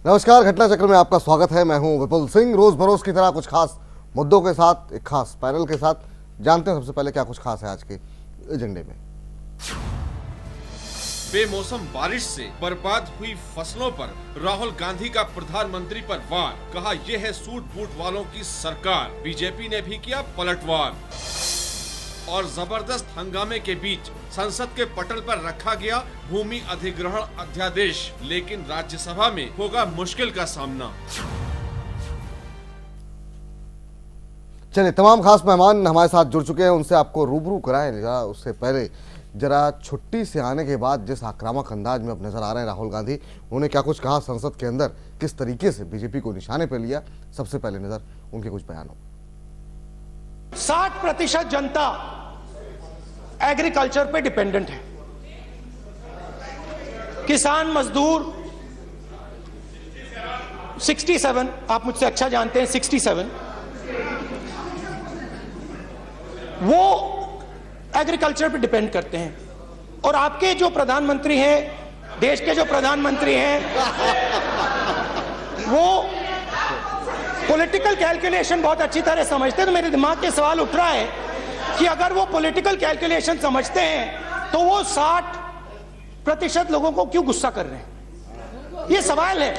नमस्कार, घटना चक्र में आपका स्वागत है। मैं हूं विपुल सिंह। रोज बरोज की तरह कुछ खास मुद्दों के साथ, एक खास पैनल के साथ जानते हैं सबसे पहले क्या कुछ खास है आज के एजेंडे में। बेमौसम बारिश से बर्बाद हुई फसलों पर राहुल गांधी का प्रधानमंत्री पर वार। कहा यह है सूट बूट वालों की सरकार। बीजेपी ने भी किया पलटवार और जबरदस्त हंगामे के बीच संसद के पटल पर रखा गया भूमि अधिग्रहण अध्यादेश, लेकिन राज्यसभा में होगा मुश्किल का सामना। चलिए, तमाम खास मेहमान हमारे साथ जुड़ चुके हैं, उनसे आपको रूबरू कराएं। जरा उससे पहले जरा छुट्टी से आने के बाद जिस आक्रामक अंदाज में अब नजर आ रहे हैं राहुल गांधी, उन्होंने क्या कुछ कहा संसद के अंदर, किस तरीके से बीजेपी को निशाने पर लिया, सबसे पहले नजर उनके कुछ बयानों। 60% जनता एग्रीकल्चर पे डिपेंडेंट है। किसान मजदूर 67, आप मुझसे अच्छा जानते हैं 67, वो एग्रीकल्चर पे डिपेंड करते हैं। और आपके जो प्रधानमंत्री हैं, देश के जो प्रधानमंत्री हैं, वो पॉलिटिकल कैलकुलेशन बहुत अच्छी तरह समझते हैं। तो मेरे दिमाग के सवाल उठ रहा है कि अगर वो पॉलिटिकल कैलकुलेशन समझते हैं तो वो 60% लोगों को क्यों गुस्सा कर रहे हैं? ये सवाल है।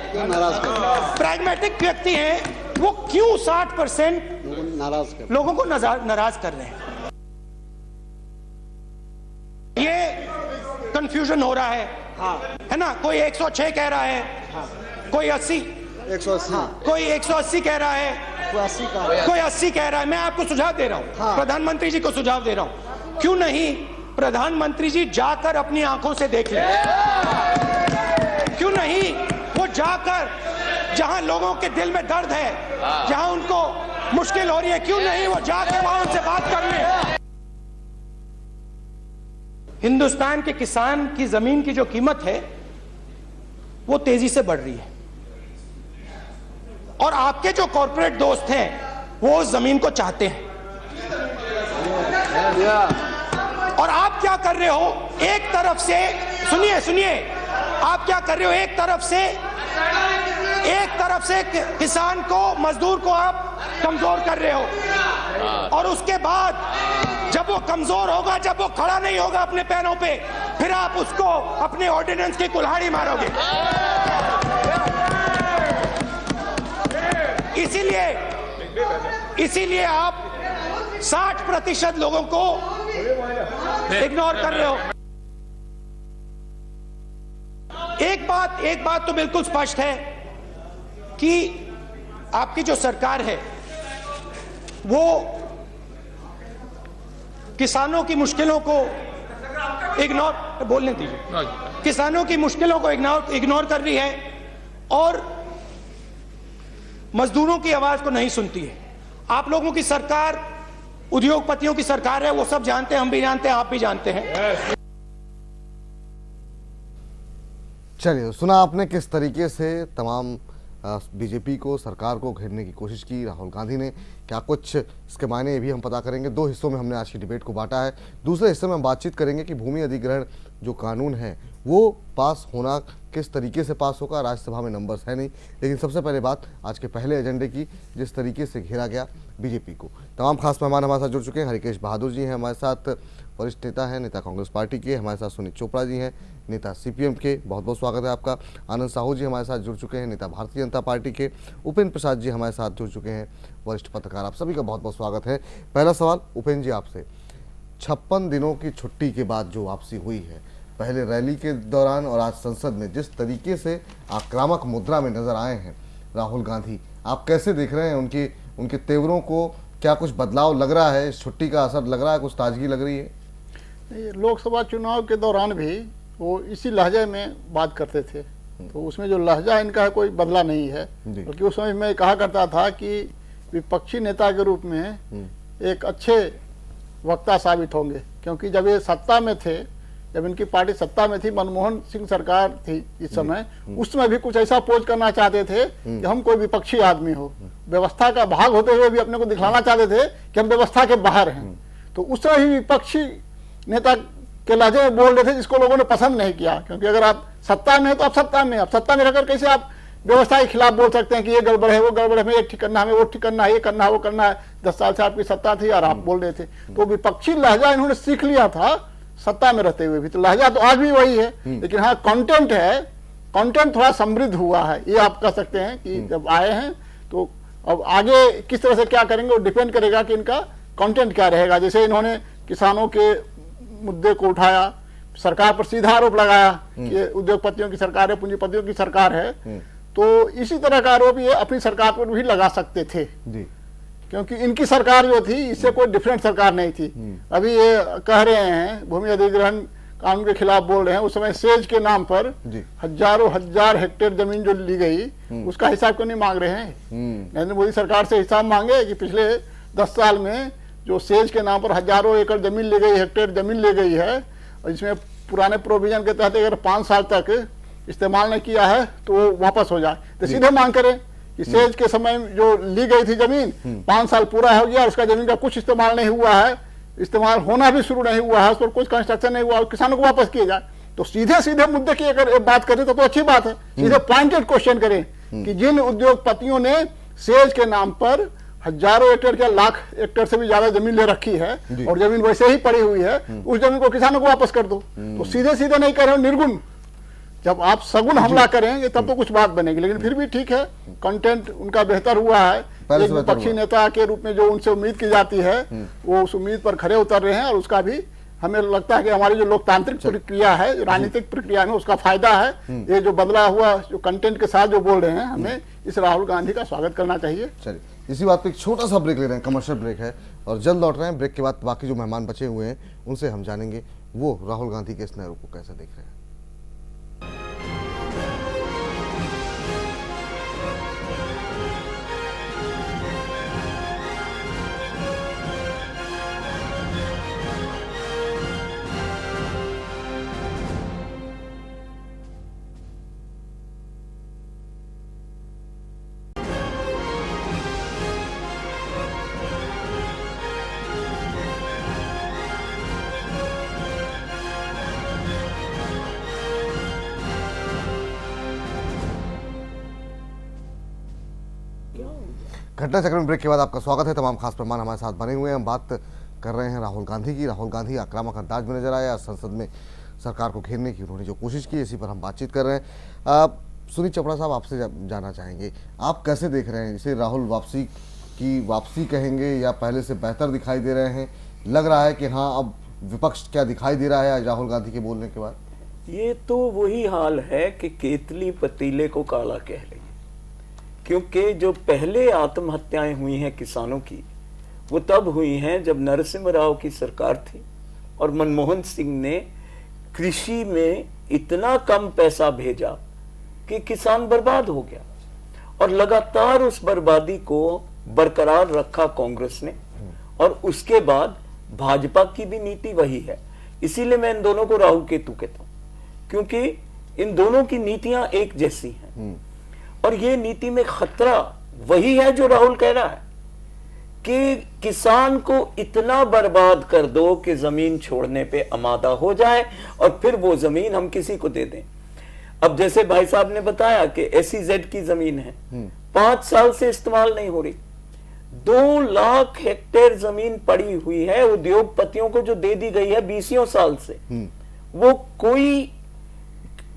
प्रैग्मेटिक व्यक्ति हैं, वो क्यों 60% लोगों को नाराज कर रहे हैं? ये कंफ्यूजन हो रहा है ना? कोई 106 कह रहा है, कोई 80, 180, कोई 180 कह रहा है, कोई 80 कह रहा है। मैं आपको सुझाव दे रहा हूं, प्रधानमंत्री जी को सुझाव दे रहा हूं, क्यों नहीं प्रधानमंत्री जी जाकर अपनी आंखों से देख लें? क्यों नहीं वो जाकर जहां लोगों के दिल में दर्द है, जहां उनको मुश्किल हो रही है, क्यों नहीं वो जाकर वहां उनसे बात कर लें? हिंदुस्तान के किसान की जमीन की जो कीमत है वो तेजी से बढ़ रही है, और आपके जो कॉर्पोरेट दोस्त हैं वो उस जमीन को चाहते हैं। और आप क्या कर रहे हो? एक तरफ से सुनिए, आप क्या कर रहे हो? एक तरफ से किसान को, मजदूर को आप कमजोर कर रहे हो, और उसके बाद जब वो कमजोर होगा, जब वो खड़ा नहीं होगा अपने पैरों पे, फिर आप उसको अपने ऑर्डिनेंस की कुल्हाड़ी मारोगे। इसीलिए आप 60% लोगों को इग्नोर कर रहे हो। एक बात तो बिल्कुल स्पष्ट है कि आपकी जो सरकार है वो किसानों की मुश्किलों को बोलने दीजिए, किसानों की मुश्किलों को इग्नोर कर रही है और मजदूरों की आवाज को नहीं सुनती है। आप लोगों की सरकार उद्योगपतियों की सरकार है, वो सब जानते हैं, हम भी जानते हैं, आप भी जानते हैं। चलिए, सुना आपने किस तरीके से तमाम बीजेपी को, सरकार को घेरने की कोशिश की राहुल गांधी ने। क्या कुछ इसके मायने ये भी हम पता करेंगे। दो हिस्सों में हमने आज की डिबेट को बांटा है। दूसरे हिस्से में हम बातचीत करेंगे कि भूमि अधिग्रहण जो कानून है वो पास होना किस तरीके से पास होगा। राज्यसभा में नंबर्स है नहीं, लेकिन सबसे पहले बात आज के पहले एजेंडे की, जिस तरीके से घेरा गया बीजेपी को। तमाम खास मेहमान हमारे साथ जुड़ चुके हैं। हरिकेश बहादुर जी हैं हमारे साथ, वरिष्ठ नेता हैं, नेता कांग्रेस पार्टी के। हमारे साथ सुनीत चोपड़ा जी हैं, नेता सीपीएम के, बहुत बहुत स्वागत है आपका। आनंद साहू जी हमारे साथ जुड़ चुके हैं, नेता भारतीय जनता पार्टी के। उपेंद्र प्रसाद जी हमारे साथ जुड़ चुके हैं, वरिष्ठ पत्रकार। आप सभी का बहुत बहुत स्वागत है। पहला सवाल उपेंद्र जी आपसे, 56 दिनों की छुट्टी के बाद जो वापसी हुई है, पहले रैली के दौरान और आज संसद में जिस तरीके से आक्रामक मुद्रा में नजर आए हैं राहुल गांधी, आप कैसे देख रहे हैं उनके तेवरों को? क्या कुछ बदलाव लग रहा है? इस छुट्टी का असर लग रहा है? कुछ ताजगी लग रही है? लोकसभा चुनाव के दौरान भी वो इसी लहजे में बात करते थे, तो उसमें जो लहजा इनका है कोई बदला नहीं है। क्योंकि उस समय मैं कहा करता था कि विपक्षी नेता के रूप में एक अच्छे वक्ता साबित होंगे, क्योंकि जब ये सत्ता में थे, जब इनकी पार्टी सत्ता में थी, मनमोहन सिंह सरकार थी इस समय, उस समय भी कुछ ऐसा पोज करना चाहते थे कि हम कोई विपक्षी आदमी हो, व्यवस्था का भाग होते हुए भी अपने को दिखलाना चाहते थे कि हम व्यवस्था के बाहर हैं। तो उस समय ही विपक्षी नेता के लहजे में बोल रहे थे, जिसको लोगों ने पसंद नहीं किया। क्योंकि अगर आप सत्ता में है तो आप सत्ता में, आप सत्ता में रहकर कैसे आप व्यवस्था के खिलाफ बोल सकते हैं कि ये गड़बड़ है, वो गड़बड़ है, हमें ये ठीक करना है, हमें वो ठीक करना है, ये करना है, वो करना है। 10 साल से आपकी सत्ता थी और आप बोल रहे थे। तो विपक्षी लहजा इन्होंने सीख लिया था सत्ता में रहते हुए भी। तो लहजा तो आज भी वही है, लेकिन हाँ कंटेंट है, कंटेंट थोड़ा समृद्ध हुआ है, ये आप कह सकते हैं कि जब आए हैं। तो अब आगे किस तरह से क्या करेंगे वो डिपेंड करेगा कि इनका कंटेंट क्या रहेगा। जैसे इन्होंने किसानों के मुद्दे को उठाया, सरकार पर सीधा आरोप लगाया कि उद्योगपतियों की सरकार है, पूंजीपतियों की सरकार है, तो इसी तरह का आरोप ये अपनी सरकार पर भी लगा सकते थे जी। क्योंकि इनकी सरकार जो थी इससे कोई डिफरेंट सरकार नहीं थी। अभी ये कह रहे हैं भूमि अधिग्रहण कानून के खिलाफ बोल रहे हैं, उस समय सेज के नाम पर हजारों हजार हेक्टेयर जमीन जो ली गई उसका हिसाब क्यों नहीं मांग रहे हैं? नरेंद्र मोदी सरकार से हिसाब मांगे कि पिछले 10 साल में जो सेज के नाम पर हजारों एकड़ जमीन ली गई, हेक्टेयर जमीन ली गई है, और इसमें पुराने प्रोविजन के तहत अगर 5 साल तक इस्तेमाल नहीं किया है तो वो वापस हो जाए, तो सीधे मांग करें कि सेज के समय जो ली गई थी जमीन 5 साल पूरा हो गया, उसका जमीन का कुछ इस्तेमाल नहीं हुआ है, इस्तेमाल होना भी शुरू नहीं हुआ है, उस पर कुछ कंस्ट्रक्शन नहीं हुआ, किसानों को वापस किया जाए। तो सीधे सीधे मुद्दे की अगर बात करें तो अच्छी बात है। सीधे पॉइंटेड क्वेश्चन करें कि जिन उद्योगपतियों ने सेज के नाम पर हजारों एकड़ या लाख एकड़ से भी ज्यादा जमीन ले रखी है और जमीन वैसे ही पड़ी हुई है, उस जमीन को किसानों को वापस कर दो। तो सीधे सीधे नहीं कर रहे हो, निर्गुण। जब आप सगुन हमला करेंगे तब तो कुछ बात बनेगी, लेकिन फिर भी ठीक है, कंटेंट उनका बेहतर हुआ है। एक विपक्षी नेता के रूप में जो उनसे उम्मीद की जाती है वो उस उम्मीद पर खरे उतर रहे हैं, और उसका भी हमें लगता है कि हमारी जो लोकतांत्रिक प्रक्रिया है, राजनीतिक प्रक्रिया में उसका फायदा है। ये जो बदला हुआ जो कंटेंट के साथ जो बोल रहे हैं, हमें इस राहुल गांधी का स्वागत करना चाहिए। चलिए इसी बात पे एक छोटा सा ब्रेक ले रहे हैं, कमर्शियल ब्रेक है, और जल्द लौट रहे हैं। ब्रेक के बाद बाकी जो मेहमान बचे हुए हैं उनसे हम जानेंगे वो राहुल गांधी के इस नए रूप को कैसे देख रहे हैं। घटना चक्र में ब्रेक के बाद आपका स्वागत है। तमाम खास मेहमान हमारे साथ बने हुए हैं। हम बात कर रहे हैं राहुल गांधी की। राहुल गांधी आक्रामक अंदाज में नजर आया, संसद में सरकार को घेरने की उन्होंने जो कोशिश की, इसी पर हम बातचीत कर रहे हैं। सुनील चोपड़ा साहब, आपसे जानना चाहेंगे, आप कैसे देख रहे हैं इसे? राहुल वापसी कहेंगे या पहले से बेहतर दिखाई दे रहे हैं? लग रहा है कि हाँ अब विपक्ष क्या दिखाई दे रहा है आज राहुल गांधी के बोलने के बाद? ये तो वही हाल है कि केतली पतीले को काला कह रही है, क्योंकि जो पहले आत्महत्याएं हुई हैं किसानों की वो तब हुई हैं जब नरसिम्हा राव की सरकार थी और मनमोहन सिंह ने कृषि में इतना कम पैसा भेजा कि किसान बर्बाद हो गया, और लगातार उस बर्बादी को बरकरार रखा कांग्रेस ने, और उसके बाद भाजपा की भी नीति वही है। इसीलिए मैं इन दोनों को राहु केतु कहता हूं, क्योंकि इन दोनों की नीतियां एक जैसी हैं, और ये नीति में खतरा वही है जो राहुल कह रहा है कि किसान को इतना बर्बाद कर दो कि जमीन छोड़ने पे आमादा हो जाए और फिर वो जमीन हम किसी को दे दें। अब जैसे भाई साहब ने बताया कि SEZ की जमीन है, 5 साल से इस्तेमाल नहीं हो रही, 2 लाख हेक्टेयर जमीन पड़ी हुई है उद्योगपतियों को जो दे दी गई है 20 साल से। वो कोई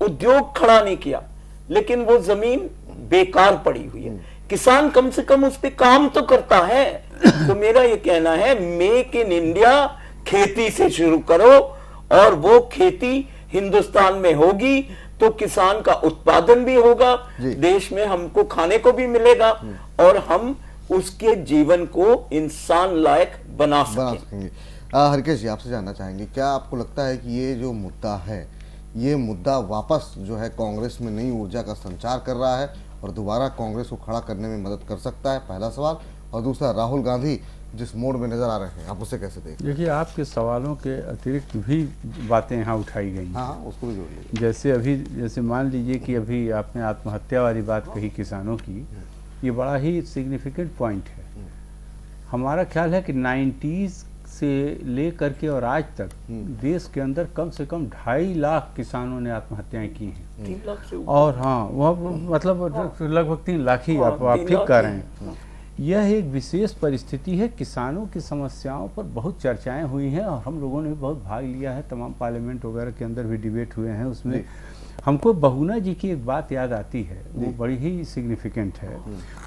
उद्योग खड़ा नहीं किया, लेकिन वो जमीन बेकार पड़ी हुई है। किसान कम से कम उस पे काम तो करता है। तो मेरा ये कहना है, मेक इन इंडिया, खेती से शुरू करो, और वो खेती हिंदुस्तान में होगी तो किसान का उत्पादन भी होगा, देश में हमको खाने को भी मिलेगा, और हम उसके जीवन को इंसान लायक बना सकेंगे। हरकेश जी, आपसे जानना चाहेंगे, क्या आपको लगता है कि ये जो मुद्दा है, ये मुद्दा वापस जो है कांग्रेस में नई ऊर्जा का संचार कर रहा है और दोबारा कांग्रेस को खड़ा करने में मदद कर सकता है? पहला सवाल। और दूसरा, राहुल गांधी जिस मोड में नजर आ रहे हैं, आप उसे कैसे देखते हैं? देखिए, आपके सवालों के अतिरिक्त भी बातें यहाँ उठाई गई हैं। हाँ, उसको भी जोड़ लीजिए। जैसे मान लीजिए कि अभी आपने आत्महत्या वाली बात कही किसानों की, ये बड़ा ही सिग्निफिकेंट पॉइंट है। हमारा ख्याल है कि 90s से ले करके और आज तक देश के अंदर कम से कम 2.5 लाख किसानों ने आत्महत्याएं की हैं। 3 लाख से और हाँ, वह मतलब लगभग 3 लाख ही आप 3 ठीक लाख कह रहे हैं। यह एक विशेष परिस्थिति है। किसानों की समस्याओं पर बहुत चर्चाएं हुई हैं और हम लोगों ने भी बहुत भाग लिया है। तमाम पार्लियामेंट वगैरह के अंदर भी डिबेट हुए हैं। उसमें हमको बहुना जी की एक बात याद आती है, वो बड़ी ही सिग्निफिकेंट है।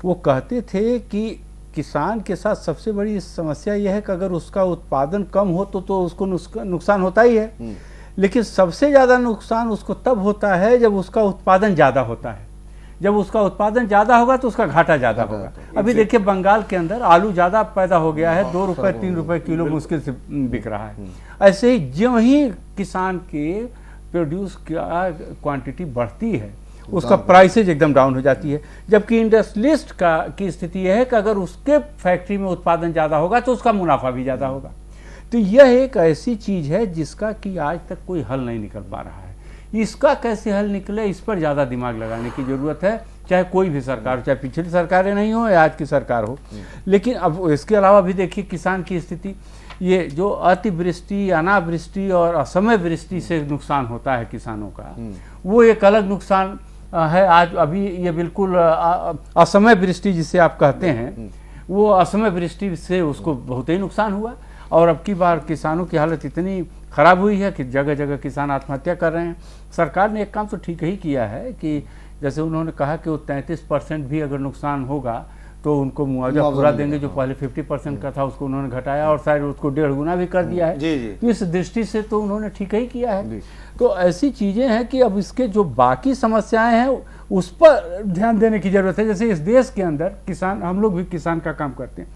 वो कहते थे कि किसान के साथ सबसे बड़ी समस्या यह है कि अगर उसका उत्पादन कम हो तो उसको नुकसान होता ही है, लेकिन सबसे ज़्यादा नुकसान उसको तब होता है जब उसका उत्पादन ज़्यादा होता है। जब उसका उत्पादन ज़्यादा होगा तो उसका घाटा ज़्यादा होगा। अभी देखिए बंगाल के अंदर आलू ज़्यादा पैदा हो गया है, 2 रुपये 3 रुपये किलो मुश्किल से बिक रहा है। ऐसे ही जो ही किसान के प्रोड्यूस का क्वांटिटी बढ़ती है उसका प्राइसेज एकदम डाउन हो जाती है। जबकि इंडस्ट्रियलिस्ट की स्थिति यह है कि अगर उसके फैक्ट्री में उत्पादन ज़्यादा होगा तो उसका मुनाफा भी ज़्यादा होगा। तो यह एक ऐसी चीज़ है जिसका कि आज तक कोई हल नहीं निकल पा रहा है। इसका कैसे हल निकले, इस पर ज़्यादा दिमाग लगाने की ज़रूरत है, चाहे कोई भी सरकार हो, चाहे पिछली सरकारें नहीं हो या आज की सरकार हो। लेकिन अब इसके अलावा भी देखिए किसान की स्थिति, ये जो अतिवृष्टि, अनावृष्टि और असमय वृष्टि से नुकसान होता है किसानों का, वो एक अलग नुकसान है। आज अभी ये बिल्कुल असमय वृष्टि जिसे आप कहते हैं, वो असमय वृष्टि से उसको बहुत ही नुकसान हुआ। और अब की बार किसानों की हालत इतनी खराब हुई है कि जगह जगह किसान आत्महत्या कर रहे हैं। सरकार ने एक काम तो ठीक ही किया है कि जैसे उन्होंने कहा कि वो 33% भी अगर नुकसान होगा तो उनको मुआवजा पूरा देंगे। जो पहले 50% का था उसको उन्होंने घटाया और शायद उसको 1.5 गुना भी कर दिया है। तो इस दृष्टि से तो उन्होंने ठीक ही किया है। तो ऐसी चीज़ें हैं कि अब इसके जो बाकी समस्याएं हैं उस पर ध्यान देने की जरूरत है। जैसे इस देश के अंदर किसान, हम लोग भी किसान का काम करते हैं,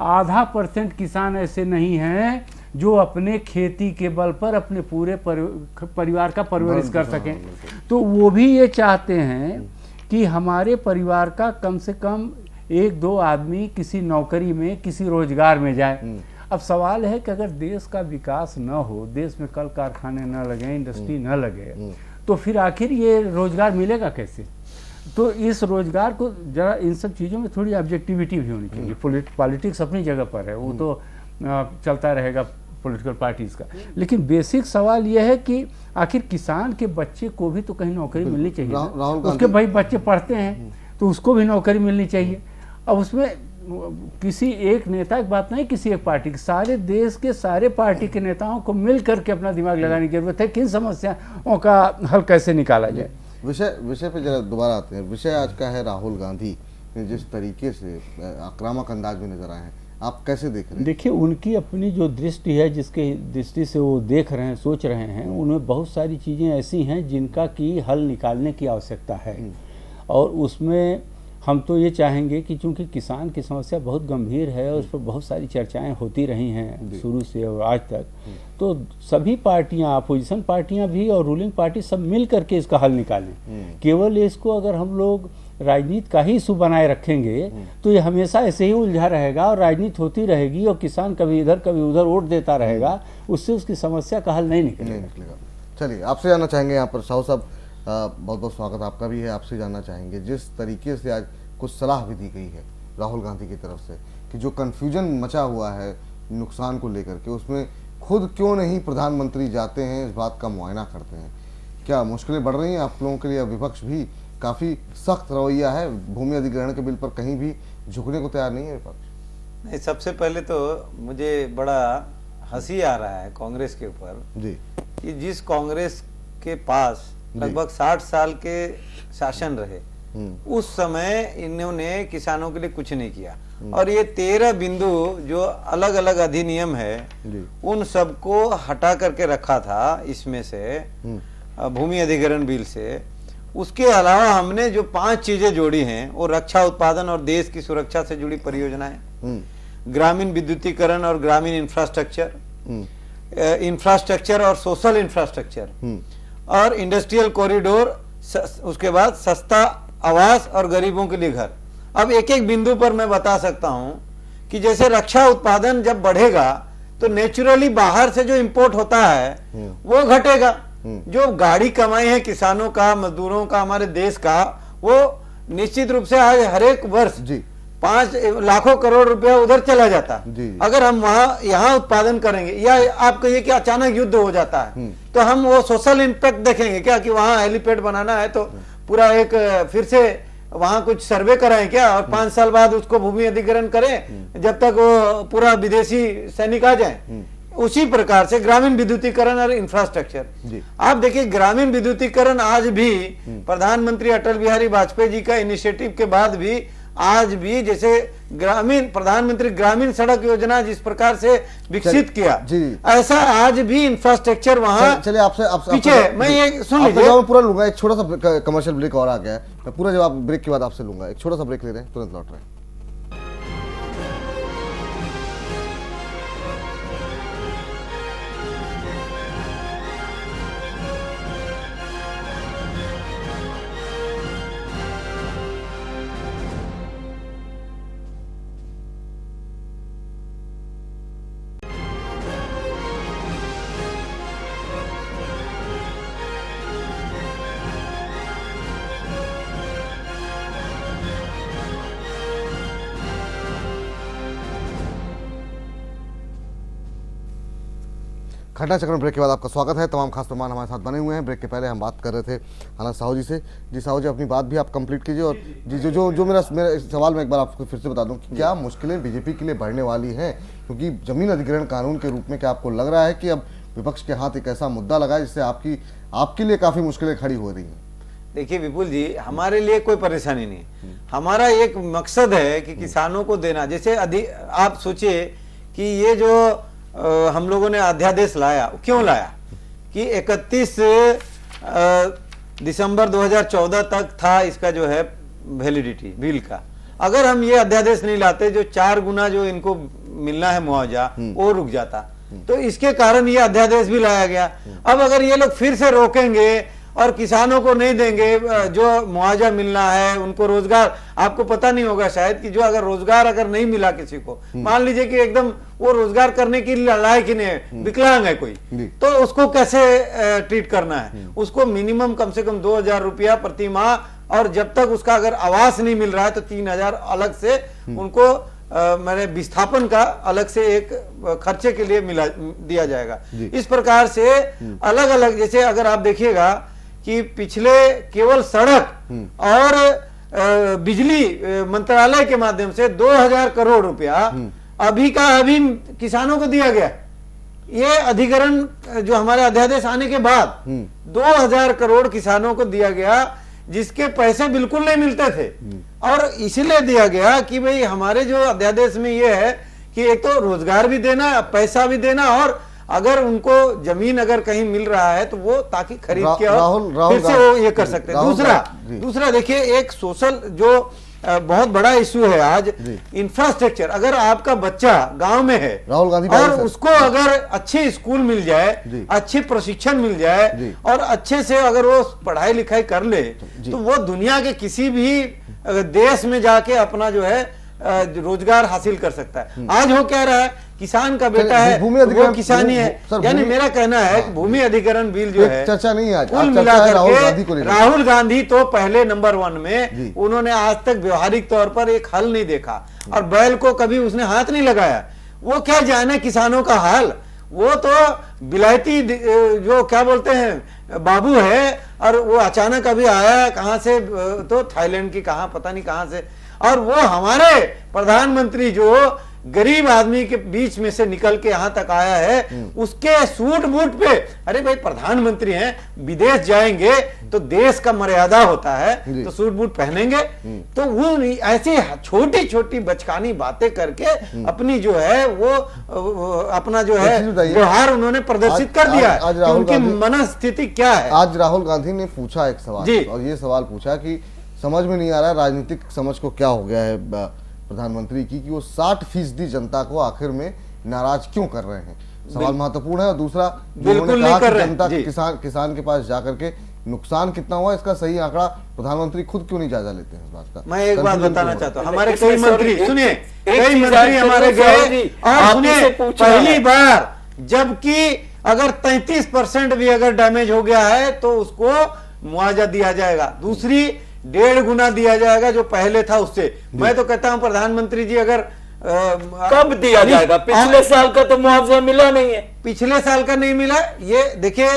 0.5% किसान ऐसे नहीं हैं जो अपने खेती के बल पर अपने पूरे परिवार का परवरिश कर सकें। तो वो भी ये चाहते हैं कि हमारे परिवार का कम से कम 1-2 आदमी किसी नौकरी में, किसी रोजगार में जाए। अब सवाल है कि अगर देश का विकास न हो, देश में कल कारखाने न लगे, इंडस्ट्री न लगे, तो फिर आखिर ये रोजगार मिलेगा कैसे? तो इस रोजगार को जरा, इन सब चीज़ों में थोड़ी ऑब्जेक्टिविटी भी होनी चाहिए। पॉलिटिक्स अपनी जगह पर है, वो तो चलता रहेगा पॉलिटिकल पार्टीज का, लेकिन बेसिक सवाल यह है कि आखिर किसान के बच्चे को भी तो कहीं नौकरी मिलनी चाहिए। उसके भाई बच्चे पढ़ते हैं तो उसको भी नौकरी मिलनी चाहिए। अब उसमें किसी एक नेता की बात नहीं, किसी एक पार्टी की, सारे देश के सारे पार्टी के नेताओं को मिल करके अपना दिमाग लगाने की जरूरत है कि इन समस्याओं का हल कैसे निकाला जाए। विषय पे जरा दोबारा आते हैं। विषय आज का है राहुल गांधी, जिस तरीके से आक्रामक अंदाज में नजर आए हैं, आप कैसे देख रहे हैं? देखिए, उनकी अपनी जो दृष्टि है, जिसके दृष्टि से वो देख रहे हैं, सोच रहे हैं, उनमें बहुत सारी चीज़ें ऐसी हैं जिनका कि हल निकालने की आवश्यकता है। और उसमें हम तो ये चाहेंगे कि चूंकि किसान की समस्या बहुत गंभीर है और उस पर बहुत सारी चर्चाएं होती रही हैं शुरू से और आज तक, तो सभी पार्टियां, अपोजिशन पार्टियां भी और रूलिंग पार्टी सब मिल करके इसका हल निकालें। केवल इसको अगर हम लोग राजनीति का ही इशू बनाए रखेंगे तो ये हमेशा ऐसे ही उलझा रहेगा और राजनीति होती रहेगी और किसान कभी इधर कभी उधर वोट देता रहेगा, उससे उसकी समस्या का हल नहीं निकलेगा। चलिए, आपसे जानना चाहेंगे यहाँ पर साहू साहब, बहुत बहुत स्वागत आपका भी है। आपसे जानना चाहेंगे, जिस तरीके से आज कुछ सलाह भी दी गई है राहुल गांधी की तरफ से कि जो कन्फ्यूजन मचा हुआ है नुकसान को लेकर के, उसमें खुद क्यों नहीं प्रधानमंत्री जाते हैं, इस बात का मुआयना करते हैं? क्या मुश्किलें बढ़ रही हैं आप लोगों के लिए? विपक्ष भी काफ़ी सख्त रवैया है, भूमि अधिग्रहण के बिल पर कहीं भी झुकने को तैयार नहीं है विपक्ष। नहीं, सबसे पहले तो मुझे बड़ा हंसी आ रहा है कांग्रेस के ऊपर जी, कि जिस कांग्रेस के पास लगभग 60 साल के शासन रहे, उस समय इन्होंने किसानों के लिए कुछ नहीं किया। और ये 13 बिंदु जो अलग अलग अधिनियम है उन सबको हटा करके रखा था इसमें से, भूमि अधिग्रहण बिल से। उसके अलावा हमने जो 5 चीजें जोड़ी हैं वो रक्षा उत्पादन और देश की सुरक्षा से जुड़ी परियोजनाएं, ग्रामीण विद्युतीकरण और ग्रामीण इंफ्रास्ट्रक्चर और सोशल इंफ्रास्ट्रक्चर, और इंडस्ट्रियल कॉरिडोर, उसके बाद सस्ता आवास और गरीबों के लिए घर। अब एक एक बिंदु पर मैं बता सकता हूं कि जैसे रक्षा उत्पादन जब बढ़ेगा तो नेचुरली बाहर से जो इंपोर्ट होता है वो घटेगा। जो गाड़ी कमाई है किसानों का, मजदूरों का, हमारे देश का, वो निश्चित रूप से आज हर एक वर्ष 5 लाखों करोड़ रुपया उधर चला जाता। अगर हम यहाँ उत्पादन करेंगे या आप कहिए कि अचानक युद्ध हो जाता है तो हम वो सोशल इम्पैक्ट देखेंगे क्या कि वहाँ हेलीपैड बनाना है तो पूरा एक फिर से वहाँ कुछ सर्वे कराएं क्या और 5 साल बाद उसको भूमि अधिग्रहण करें जब तक वो पूरा विदेशी सैनिक आ जाए। उसी प्रकार से ग्रामीण विद्युतीकरण और इंफ्रास्ट्रक्चर, आप देखिए ग्रामीण विद्युतीकरण आज भी प्रधानमंत्री अटल बिहारी वाजपेयी जी का इनिशिएटिव के बाद भी आज भी जैसे प्रधानमंत्री ग्रामीण सड़क योजना जिस प्रकार से विकसित किया ऐसा आज भी इंफ्रास्ट्रक्चर वहाँ चलिए आपसे पीछे मैं ये सुन लीजिए, मैं पूरा लूंगा। एक छोटा सा कमर्शियल ब्रेक और आ गया है, मैं पूरा जवाब ब्रेक के बाद आपसे लूंगा। एक छोटा सा ब्रेक ले रहे हैं, तुरंत लौट रहे हैं। घटना चक्र ब्रेक के बाद आपका स्वागत है। तमाम खास मेहमान हमारे साथ बने हुए हैं। ब्रेक के पहले हम बात कर रहे थे आनंद साहू जी से। जी साहू जी, अपनी बात भी आप कंप्लीट कीजिए। और जी जो मेरा सवाल मैं एक बार आपको फिर से बता दूं कि क्या मुश्किलें बीजेपी के लिए बढ़ने वाली हैं, क्योंकि जमीन अधिग्रहण कानून के रूप में क्या आपको लग रहा है कि अब विपक्ष के हाथ एक ऐसा मुद्दा लगा है जिससे आपके लिए काफी मुश्किलें खड़ी हो रही हैं? देखिए विपुल जी, हमारे लिए कोई परेशानी नहीं, हमारा एक मकसद है कि किसानों को देना। जैसे आप सोचिए कि ये जो हम लोगों ने अध्यादेश लाया, क्यों लाया कि 31 दिसंबर 2014 तक था इसका जो है वैलिडिटी बिल का। अगर हम ये अध्यादेश नहीं लाते, जो 4 गुना जो इनको मिलना है मुआवजा वो रुक जाता। तो इसके कारण ये अध्यादेश भी लाया गया। अब अगर ये लोग फिर से रोकेंगे और किसानों को नहीं देंगे जो मुआवजा मिलना है, उनको रोजगार, आपको पता नहीं होगा शायद कि जो अगर रोजगार अगर नहीं मिला किसी को, मान लीजिए कि एकदम वो रोजगार करने की लायक ही नहीं है, विकलांग है कोई, तो उसको कैसे ट्रीट करना है? उसको मिनिमम कम से कम 2000 रुपया प्रति माह, और जब तक उसका अगर आवास नहीं मिल रहा है तो 3000 अलग से उनको मैंने विस्थापन का अलग से एक खर्चे के लिए दिया जाएगा। इस प्रकार से अलग अलग, जैसे अगर आप देखिएगा कि पिछले केवल सड़क और बिजली मंत्रालय के माध्यम से 2000 करोड़ रुपया अभी का अभी किसानों को दिया गया। ये अधिग्रहण जो हमारे अध्यादेश आने के बाद 2000 करोड़ किसानों को दिया गया, जिसके पैसे बिल्कुल नहीं मिलते थे। और इसलिए दिया गया कि भाई हमारे जो अध्यादेश में ये है कि एक तो रोजगार भी देना, पैसा भी देना, और अगर उनको जमीन अगर कहीं मिल रहा है तो वो ताकि खरीद के और फिर से वो ये कर सकते हैं। दूसरा देखिए, एक सोशल जो बहुत बड़ा इश्यू है आज, इंफ्रास्ट्रक्चर। अगर आपका बच्चा गांव में है राहुल गांधी और उसको अगर अच्छे स्कूल मिल जाए, अच्छे प्रशिक्षण मिल जाए और अच्छे से अगर वो पढ़ाई लिखाई कर ले, तो वो दुनिया के किसी भी देश में जाके अपना जो है रोजगार हासिल कर सकता है। आज हो क्या रहा है, किसान का बेटा है वो किसानी है। यानी मेरा कहना है कि भूमि अधिग्रहण बिल जो है, चर्चा नहीं है, कुल मिलाकर के राहुल गांधी तो पहले नंबर 1 में, उन्होंने आज तक व्यवहारिक तौर पर एक हल नहीं देखा और बैल को कभी उसने हाथ नहीं लगाया। वो क्या जाने किसानों का हाल, वो तो बिलायती जो क्या बोलते हैं बाबू है, और वो अचानक अभी आया कहां से, तो थाईलैंड की कहां पता नहीं कहां से, और वो हमारे प्रधानमंत्री जो गरीब आदमी के बीच में से निकल के यहां तक आया है, उसके सूट बूट पे, अरे भाई प्रधानमंत्री हैं, विदेश जाएंगे तो देश का मर्यादा होता है, तो सूट बूट पहनेंगे। तो वो ऐसी छोटी छोटी बचकानी बातें करके अपनी जो है वो अपना जो है व्यवहार उन्होंने प्रदर्शित कर दिया है कि उनकी मनस्थिति क्या है। आज राहुल गांधी ने पूछा एक सवाल, और ये सवाल पूछा कि समझ में नहीं आ रहा है राजनीतिक समझ को क्या हो गया है प्रधानमंत्री की, कि वो 60% जनता को आखिर में नाराज क्यों कर रहे हैं। सवाल महत्वपूर्ण है। और दूसरा, बिल्कुल नहीं कर रहे जनता किसान के पास जाकर के नुकसान कितना हुआ इसका सही आंकड़ा प्रधानमंत्री खुद क्यों नहीं जायजा लेते हैं इस बात का? मैं एक बात बताना चाहता हूँ, हमारे कई मंत्री, सुनिए, कई मंत्री हमारे गए और सुनिए, पहली बार, जबकि अगर 33% भी अगर डैमेज हो गया है तो उसको मुआवजा दिया जाएगा। दूसरी, 1.5 गुना दिया जाएगा जो पहले था उससे। मैं तो कहता हूं प्रधानमंत्री जी अगर कब दिया जाएगा? पिछले साल का तो मुआवजा मिला नहीं है। पिछले साल का नहीं मिला। ये देखिए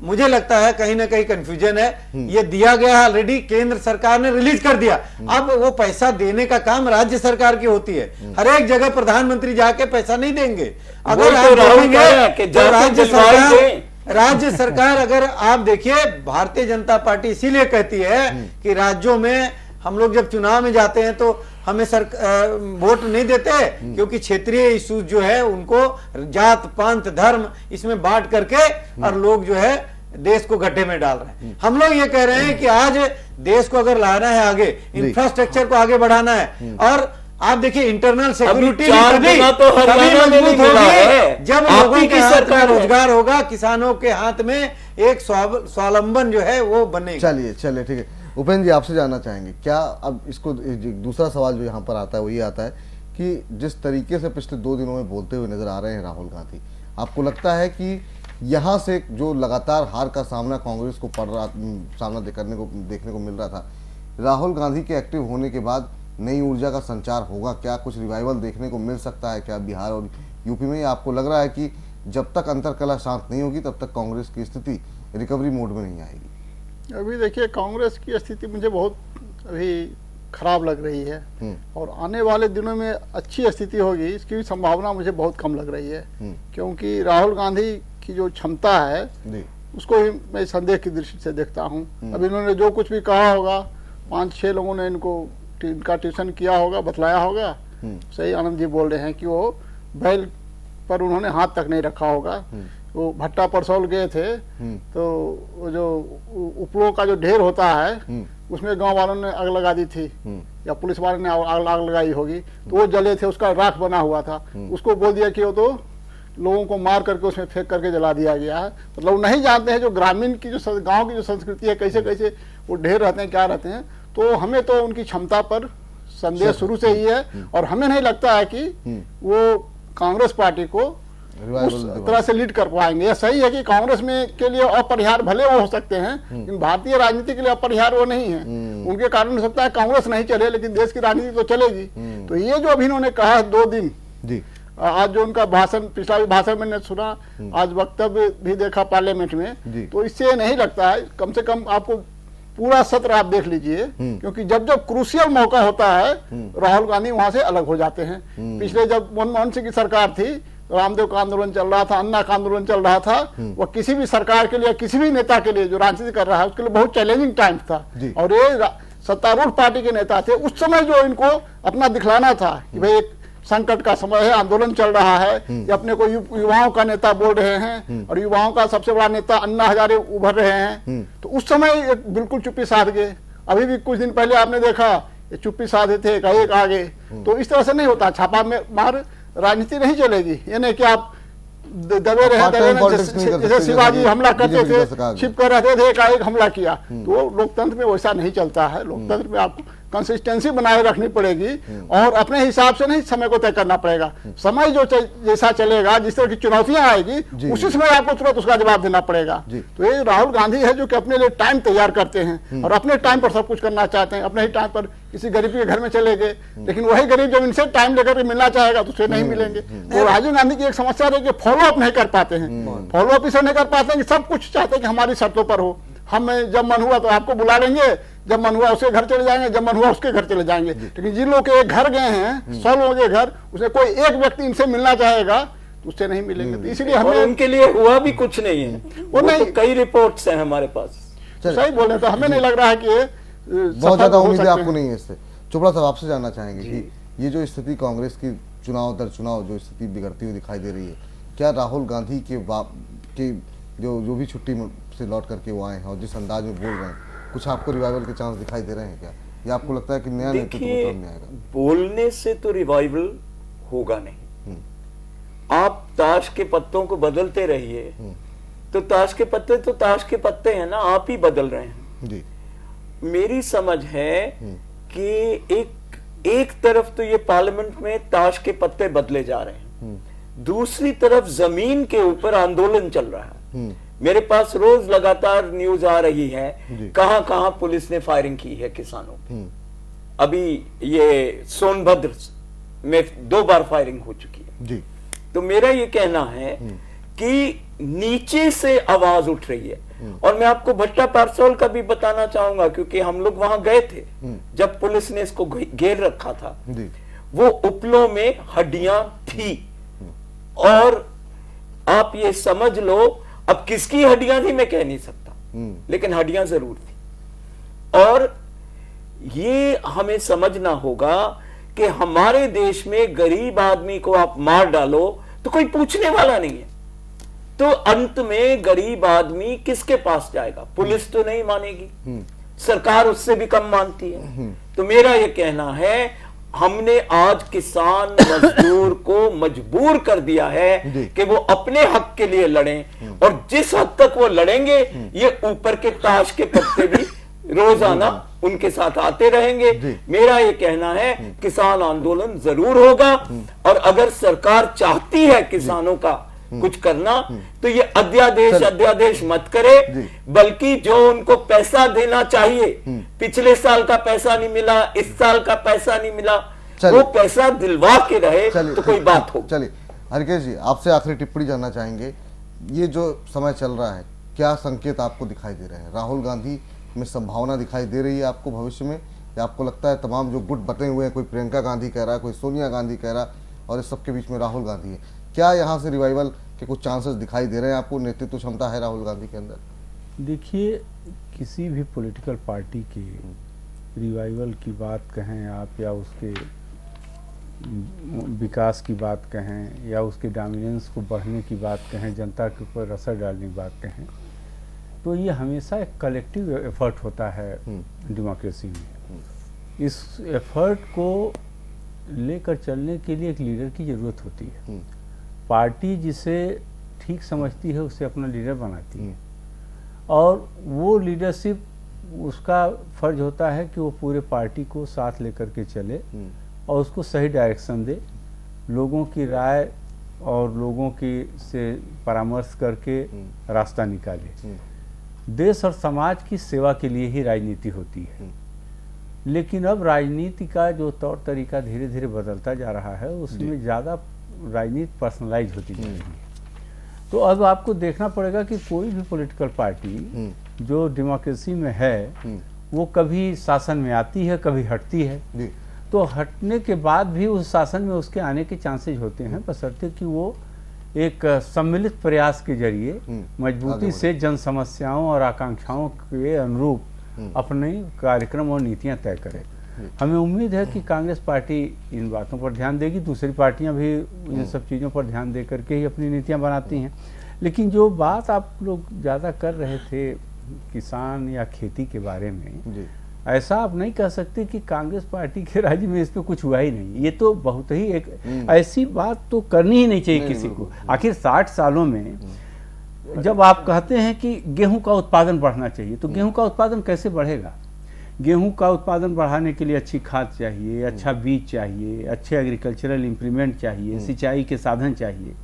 मुझे लगता है कहीं ना कहीं कंफ्यूजन है। ये दिया गया ऑलरेडी, केंद्र सरकार ने रिलीज कर दिया। अब वो पैसा देने का काम राज्य सरकार की होती है। हर एक जगह प्रधानमंत्री जाके पैसा नहीं देंगे। अगर आप देखेंगे तो राज्य सरकार अगर आप देखिए, भारतीय जनता पार्टी इसीलिए कहती है कि राज्यों में हम लोग जब चुनाव में जाते हैं तो हमें वोट नहीं देते, क्योंकि क्षेत्रीय इश्यूज जो है उनको जात पांत धर्म इसमें बांट करके और लोग जो है देश को गड्ढे में डाल रहे हैं। हम लोग ये कह रहे हैं कि आज देश को अगर लाना है आगे, इंफ्रास्ट्रक्चर को आगे बढ़ाना है, और आप देखिए इंटरनल सिक्योरिटी तो मजबूत होगी जब लोगों के हाथ में रोजगार होगा, किसानों के हाथ में एक स्वावलंबन जो है वो बनेगा। चलिए ठीक है। उपेंद्र जी आपसे जानना चाहेंगे क्या, अब इसको दूसरा सवाल जो यहाँ पर आता है वो ये आता है कि जिस तरीके से पिछले 2 दिनों में बोलते हुए नजर आ रहे हैं राहुल गांधी, आपको लगता है कि यहाँ से जो लगातार हार का सामना कांग्रेस को सामना देखने को मिल रहा था, राहुल गांधी के एक्टिव होने के बाद नई ऊर्जा का संचार होगा क्या? कुछ रिवाइवल देखने को मिल सकता है क्या बिहार और यूपी में? आपको लग रहा है कि जब तक अंतरकलह शांत नहीं होगी तब तक कांग्रेस की स्थिति रिकवरी मोड में नहीं आएगी? अभी देखिए कांग्रेस की स्थिति मुझे बहुत अभी खराब लग रही है, और आने वाले दिनों में अच्छी स्थिति होगी इसकी भी संभावना मुझे बहुत कम लग रही है, क्योंकि राहुल गांधी की जो क्षमता है उसको ही मैं संदेह की दृष्टि से देखता हूं। अब इन्होंने जो कुछ भी कहा होगा, 5-6 लोगों ने इनका ट्यूशन किया होगा, बतलाया होगा। सही आनंद जी बोल रहे हैं कि वो बैल पर उन्होंने हाथ तक नहीं रखा होगा। वो भट्टा परसौल गए थे तो वो जो उपलों का जो ढेर होता है उसमें गांव वालों ने आग लगा दी थी, या पुलिस वालों ने आग लगाई होगी, तो वो जले थे, उसका राख बना हुआ था। उसको बोल दिया कि वो तो लोगों को मार करके उसमें फेंक करके जला दिया गया है। मतलब वो नहीं जानते हैं जो ग्रामीण की जो गाँव की जो संस्कृति है, कैसे कैसे वो ढेर रहते हैं, क्या रहते हैं। तो हमें तो उनकी क्षमता पर संदेह शुरू से ही है, और हमें नहीं लगता है कि वो कांग्रेस पार्टी को उस तरह से लीड कर पाएंगे। यह सही है कि कांग्रेस में के लिए अपरिहार्य भले वो हो सकते हैं, लेकिन भारतीय राजनीति के लिए अपरिहार्य वो नहीं है। उनके कारण हो सकता है कांग्रेस नहीं चले, लेकिन देश की राजनीति तो चलेगी। तो ये जो अभी इन्होंने कहा है 2 दिन, आज जो उनका भाषण, पिछला भी भाषण मैंने सुना, आज वक्तव्य भी देखा पार्लियामेंट में, तो इससे नहीं लगता है, कम से कम आपको पूरा सत्र आप देख लीजिए, क्योंकि जब जब क्रूशियल मौका होता है राहुल गांधी वहां से अलग हो जाते हैं। पिछले जब मनमोहन सिंह की सरकार थी, रामदेव का आंदोलन चल रहा था, अन्ना का आंदोलन चल रहा था, वह किसी भी सरकार के लिए, किसी भी नेता के लिए जो राजनीति कर रहा है उसके लिए बहुत चैलेंजिंग टाइम था। और ये सत्तारूढ़ पार्टी के नेता थे, उस समय जो इनको अपना दिखलाना था कि भाई एक संकट का समय है, आंदोलन चल रहा है, कि अपने को युवाओं का नेता बोल रहे हैं, और युवाओं का सबसे बड़ा नेता अन्ना हजारे उभर रहे हैं, तो उस समय बिल्कुल चुप्पी साध गए। अभी भी कुछ दिन पहले आपने देखा चुप्पी साधे थे, एक आगे। तो इस तरह से नहीं होता, छापा में मार राजनीति नहीं चलेगी। ये नहीं कि आप दबे रहे, जैसे शिवाजी हमला करते थे, छिप कर रहते थे, एक हमला किया, तो लोकतंत्र में वैसा नहीं चलता है। लोकतंत्र में आपको कंसिस्टेंसी बनाए रखनी पड़ेगी, और अपने हिसाब से नहीं समय को तय करना पड़ेगा। समय जो जैसा चलेगा, जिस तरह की चुनौतियां आएगी, उसी समय आपको तुरंत उसका जवाब देना पड़ेगा। तो ये राहुल गांधी है जो कि अपने लिए टाइम तैयार करते हैं, और अपने टाइम पर सब कुछ करना चाहते हैं। अपने ही टाइम पर किसी गरीब के घर में चले गए, लेकिन वही गरीब जब इनसे टाइम लेकर मिलना चाहेगा तो उसे नहीं मिलेंगे। तो राजीव गांधी की एक समस्या है कि फॉलो अप नहीं कर पाते हैं। फॉलो अप इसलिए नहीं कर पाते हैं कि सब कुछ चाहते हैं कि हमारी शर्तों पर हो। हम जब मन हुआ तो आपको बुला लेंगे, जब मन हुआ उसके घर चले जाएंगे, जब मन हुआ उसके घर चले जाएंगे। लेकिन जिन लोग के घर गए हैं, 100 लोगों के घर, उसमें कोई एक व्यक्ति इनसे मिलना चाहेगा तो उससे नहीं मिलेंगे। तो इसलिए हमें उनके लिए हुआ भी कुछ नहीं है, वो नहीं, तो कई रिपोर्ट्स हैं हमारे पास। सही बोले, तो हमें नहीं लग रहा है कि बहुत ज्यादा उम्मीद आपको नहीं है इससे। चोपड़ा साहब आपसे जानना चाहेंगे कि ये जो स्थिति कांग्रेस की चुनाव दर चुनाव जो स्थिति बिगड़ती हुई दिखाई दे रही है, क्या राहुल गांधी के जो भी छुट्टी से लौट करके वो आए हैं और जिस अंदाज में बोल रहे हैं, कुछ आपको रिवाइवल के चांस दिखाई दे रहे हैं क्या, या आपको लगता है कि नया नेतृत्व सामने आएगा? बोलने से तो रिवाइवल होगा नहीं। आप ताश के पत्तों को बदलते रहिए, तो ताश के पत्ते तो ताश के पत्ते हैं ना, आप ही बदल रहे हैं जी। मेरी समझ है कि एक तरफ तो ये पार्लियामेंट में ताश के पत्ते बदले जा रहे हैं, दूसरी तरफ जमीन के ऊपर आंदोलन चल रहा है। मेरे पास रोज लगातार न्यूज आ रही है कहां कहां पुलिस ने फायरिंग की है किसानों पे। अभी ये सोनभद्र में 2 बार फायरिंग हो चुकी है जी। तो मेरा ये कहना है कि नीचे से आवाज उठ रही है। और मैं आपको भट्टा पारसौल का भी बताना चाहूंगा क्योंकि हम लोग वहां गए थे जब पुलिस ने इसको घेर रखा था। वो उपलों में हड्डियां थी और आप ये समझ लो, अब किसकी हड्डियां थी मैं कह नहीं सकता, लेकिन हड्डियां जरूर थी। और ये हमें समझना होगा कि हमारे देश में गरीब आदमी को आप मार डालो तो कोई पूछने वाला नहीं है, तो अंत में गरीब आदमी किसके पास जाएगा? पुलिस तो नहीं मानेगी, सरकार उससे भी कम मानती है। तो मेरा यह कहना है, हमने आज किसान मजदूर को मजबूर कर दिया है कि वो अपने हक के लिए लड़ें, और जिस हद तक वो लड़ेंगे ये ऊपर के ताश के पत्ते भी रोजाना उनके साथ आते रहेंगे। मेरा ये कहना है किसान आंदोलन जरूर होगा, और अगर सरकार चाहती है किसानों का कुछ करना तो ये अध्यादेश मत करे, बल्कि जो उनको पैसा देना चाहिए, पिछले साल का पैसा नहीं मिला, इस साल का पैसा नहीं मिला, वो पैसा दिलवा के रहे तो कोई बात हो। चलिए हरकेश जी, आपसे आखिरी टिप्पणी जानना चाहेंगे, ये जो समय चल रहा है क्या संकेत आपको दिखाई दे रहे हैं? राहुल गांधी में संभावना दिखाई दे रही है आपको भविष्य में, या आपको लगता है तमाम जो गुट बटे हुए हैं, कोई प्रियंका गांधी कह रहा है, कोई सोनिया गांधी कह रहा है, और इस सबके बीच में राहुल गांधी है, क्या यहाँ से रिवाइवल के कुछ चांसेस दिखाई दे रहे हैं आपको? नेतृत्व क्षमता है राहुल गांधी के अंदर? देखिए, किसी भी पॉलिटिकल पार्टी के रिवाइवल की बात कहें आप, या उसके विकास की बात कहें, या उसके डोमिनेंस को बढ़ने की बात कहें, जनता के ऊपर असर डालने की बात कहें, तो ये हमेशा एक कलेक्टिव एफर्ट होता है डेमोक्रेसी में। इस एफर्ट को लेकर चलने के लिए एक लीडर की ज़रूरत होती है। पार्टी जिसे ठीक समझती है उसे अपना लीडर बनाती है, और वो लीडरशिप, उसका फर्ज होता है कि वो पूरे पार्टी को साथ लेकर के चले और उसको सही डायरेक्शन दे, लोगों की राय और लोगों की से परामर्श करके रास्ता निकाले। देश और समाज की सेवा के लिए ही राजनीति होती है। लेकिन अब राजनीति का जो तौर तरीका धीरे धीरे बदलता जा रहा है, उसमें ज़्यादा राजनीति पर्सनलाइज होती जा रही है। तो अब आपको देखना पड़ेगा कि कोई भी पॉलिटिकल पार्टी जो डेमोक्रेसी में है, वो कभी शासन में आती है, कभी हटती है। तो हटने के बाद भी उस शासन में उसके आने के चांसेज होते हैं, बशर्ते कि वो एक सम्मिलित प्रयास के जरिए मजबूती से जन समस्याओं और आकांक्षाओं के अनुरूप अपने कार्यक्रम और नीतियां तय करे। हमें उम्मीद है कि कांग्रेस पार्टी इन बातों पर ध्यान देगी, दूसरी पार्टियां भी इन सब चीज़ों पर ध्यान दे करके ही अपनी नीतियां बनाती हैं। लेकिन जो बात आप लोग ज़्यादा कर रहे थे किसान या खेती के बारे में, ऐसा आप नहीं कह सकते कि कांग्रेस पार्टी के राज्य में इस पे कुछ हुआ ही नहीं। ये तो बहुत ही एक ऐसी बात तो करनी ही नहीं चाहिए किसी को। आखिर 60 सालों में जब आप कहते हैं कि गेहूं का उत्पादन बढ़ना चाहिए, तो गेहूं का उत्पादन कैसे बढ़ेगा? गेहूं का उत्पादन बढ़ाने के लिए अच्छी खाद चाहिए, अच्छा बीज चाहिए, अच्छे एग्रीकल्चरल इम्प्लीमेंट चाहिए, सिंचाई के साधन चाहिए।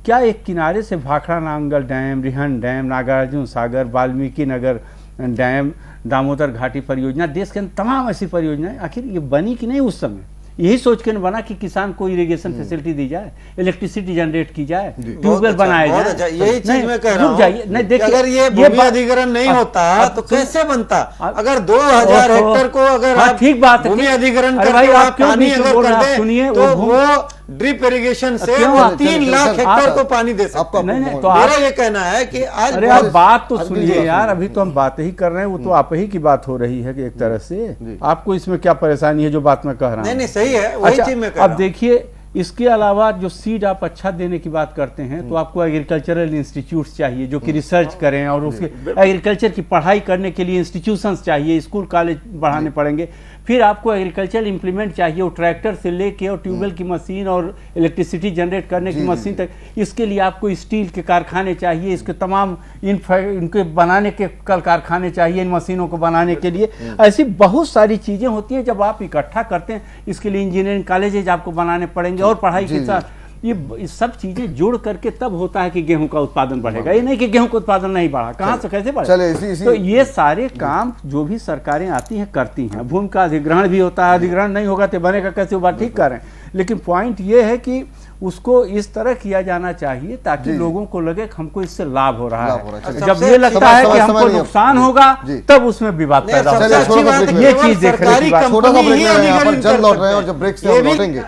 क्या एक किनारे से भाखड़ा नांगल डैम, रिहन डैम, नागार्जुन सागर, वाल्मीकि नगर डैम, दामोदर घाटी परियोजना, देश के अंदर तमाम ऐसी परियोजनाएं आखिर ये बनी कि नहीं? उस समय यही सोच के बना कि किसान को इरिगेशन फैसिलिटी दी जाए, इलेक्ट्रिसिटी जनरेट की जाए, ट्यूबवेल बनाया जाए। यही चीज मैं कह रहा हूं। नहीं देखिए, अगर ये भूमि अधिग्रहण नहीं होता तो कैसे बनता? अगर 2000 हेक्टर को अगर आप ठीक बात भूमि अधिग्रहण करके आप पानी अगर कर दें, सुनिए, तो वो ड्रिप इरिगेशन से 3 लाख हेक्टर को पानी दे सकते हैं। नहीं, तो मेरा ये कहना है कि आज अरे आप बात तो सुनिए यार, अभी तो हम बात ही कर रहे हैं, वो तो आप ही की बात हो रही है कि एक तरह से आपको इसमें क्या परेशानी है जो बात मैं कह रहा हूँ? नहीं सही है, वही चीज मैं कह रहा हूं। अब देखिए, इसके अलावा जो सीड आप अच्छा देने की बात करते हैं, तो आपको एग्रीकल्चरल इंस्टीट्यूट्स चाहिए जो कि रिसर्च करें, और उसके एग्रीकल्चर की पढ़ाई करने के लिए इंस्टीट्यूशंस चाहिए, स्कूल कॉलेज बढ़ाने पड़ेंगे। फिर आपको एग्रीकल्चर इंप्लीमेंट चाहिए, वो ट्रैक्टर से लेके और ट्यूबवेल की मशीन और इलेक्ट्रिसिटी जनरेट करने की मशीन तक। इसके लिए आपको स्टील के कारखाने चाहिए, इसके तमाम इनके बनाने के कल कारखाने चाहिए, इन मशीनों को बनाने के लिए। ऐसी बहुत सारी चीजें होती हैं, जब आप इकट्ठा करते हैं इसके लिए इंजीनियरिंग कॉलेजेज आपको बनाने पड़ेंगे और पढ़ाई के साथ ये सब चीजें जोड़ करके तब होता है कि गेहूं का उत्पादन बढ़ेगा। ये नहीं कि गेहूं का उत्पादन नहीं बढ़ा, कहां से कैसे बढ़ेगा। तो ये सारे काम जो भी सरकारें आती हैं करती हैं। भूमि का अधिग्रहण भी होता है, अधिग्रहण नहीं होगा तो बनेगा कैसे, वो बात ठीक कर रहे हैं। लेकिन पॉइंट ये है कि उसको इस तरह किया जाना चाहिए ताकि लोगों को लगे कि हमको इससे लाभ हो रहा है। जब ये लगता है कि हमको नुकसान होगा तब उसमें विवाद पैदा होगा। ये चीज देखने की बात। छोटा सा ब्रेक ले रहे हैं, यहाँ पर जल्द लौट रहे हैं और जब ब्रेक से हम लौटेंगे